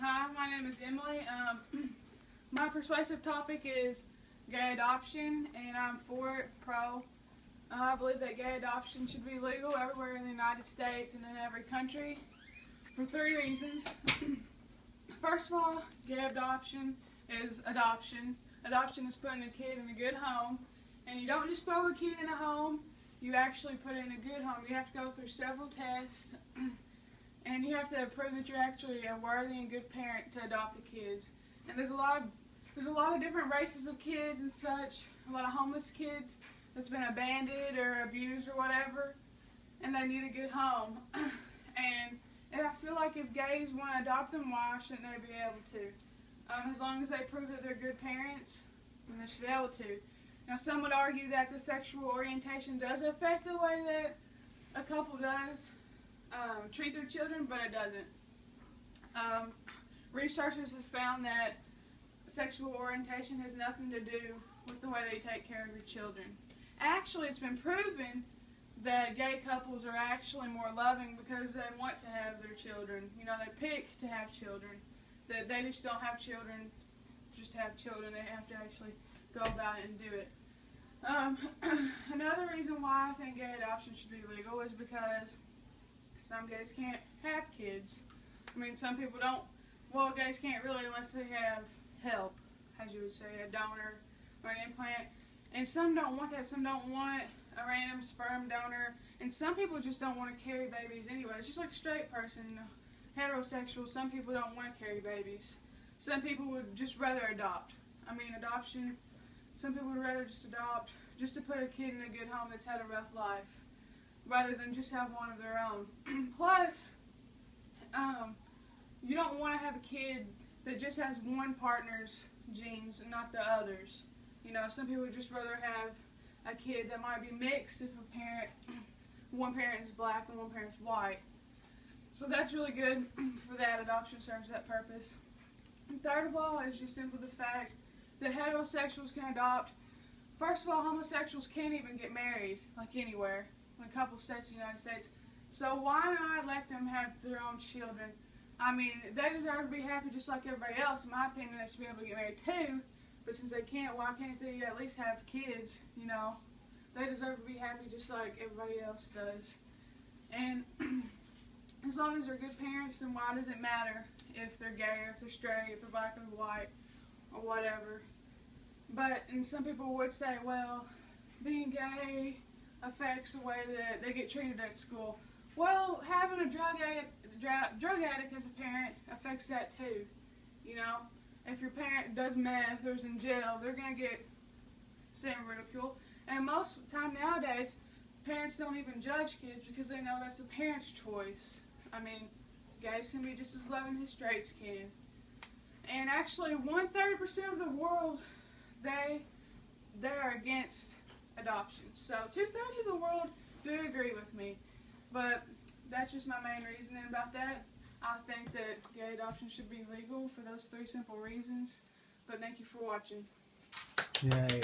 Hi, my name is Emily. My persuasive topic is gay adoption, and I'm for it, pro. I believe that gay adoption should be legal everywhere in the United States and in every country for 3 reasons. First of all, gay adoption is adoption. Adoption is putting a kid in a good home, and you don't just throw a kid in a home, you actually put it in a good home. You have to go through several tests, and you have to prove that you're actually a worthy and good parent to adopt the kids. And there's a lot of different races of kids and such, a lot of homeless kids that's been abandoned or abused or whatever, and they need a good home. And I feel like if gays want to adopt them, why shouldn't they be able to? As long as they prove that they're good parents, then they should be able to. Now, some would argue that the sexual orientation does affect the way that a couple does treat their children, but it doesn't. Researchers have found that sexual orientation has nothing to do with the way they take care of your children. Actually, it's been proven that gay couples are actually more loving because they want to have their children. You know, they pick to have children. They just don't have children just to have children. They have to actually go about it and do it. Another reason why I think gay adoption should be legal is because some gays can't have kids. I mean, some people don't. Well, gays can't really unless they have help, as you would say, a donor or an implant. And some don't want that. Some don't want a random sperm donor. And some people just don't want to carry babies anyway. It's just like a straight person, you know, heterosexual. Some people don't want to carry babies. Some people would just rather adopt. I mean, adoption, some people would rather just adopt just to put a kid in a good home that's had a rough life, rather than just have one of their own. Plus, you don't want to have a kid that just has one partner's genes and not the others. You know, some people would just rather have a kid that might be mixed if one parent is black and one parent's white. So that's really good for that. Adoption serves that purpose. And third of all is just simply the fact that heterosexuals can adopt. First of all, homosexuals can't even get married, like anywhere, in a couple states in the United States. So why not let them have their own children? I mean, they deserve to be happy just like everybody else. In my opinion, they should be able to get married too. But since they can't, why can't they at least have kids, you know? They deserve to be happy just like everybody else does. And as long as they're good parents, then why does it matter if they're gay or if they're straight, if they're black or white, or whatever? And some people would say, well, being gay affects the way that they get treated at school. Well, having a drug addict as a parent affects that too, you know? If your parent does meth or is in jail, they're going to get sent ridicule. And most of the time nowadays, parents don't even judge kids because they know that's the parent's choice. I mean, gays can be just as loving as straights can. And actually, 1/3% of the world, they're against adoption. So 2/3 of the world do agree with me. But that's just my main reasoning about that. I think that gay adoption should be legal for those 3 simple reasons. But thank you for watching. Yay.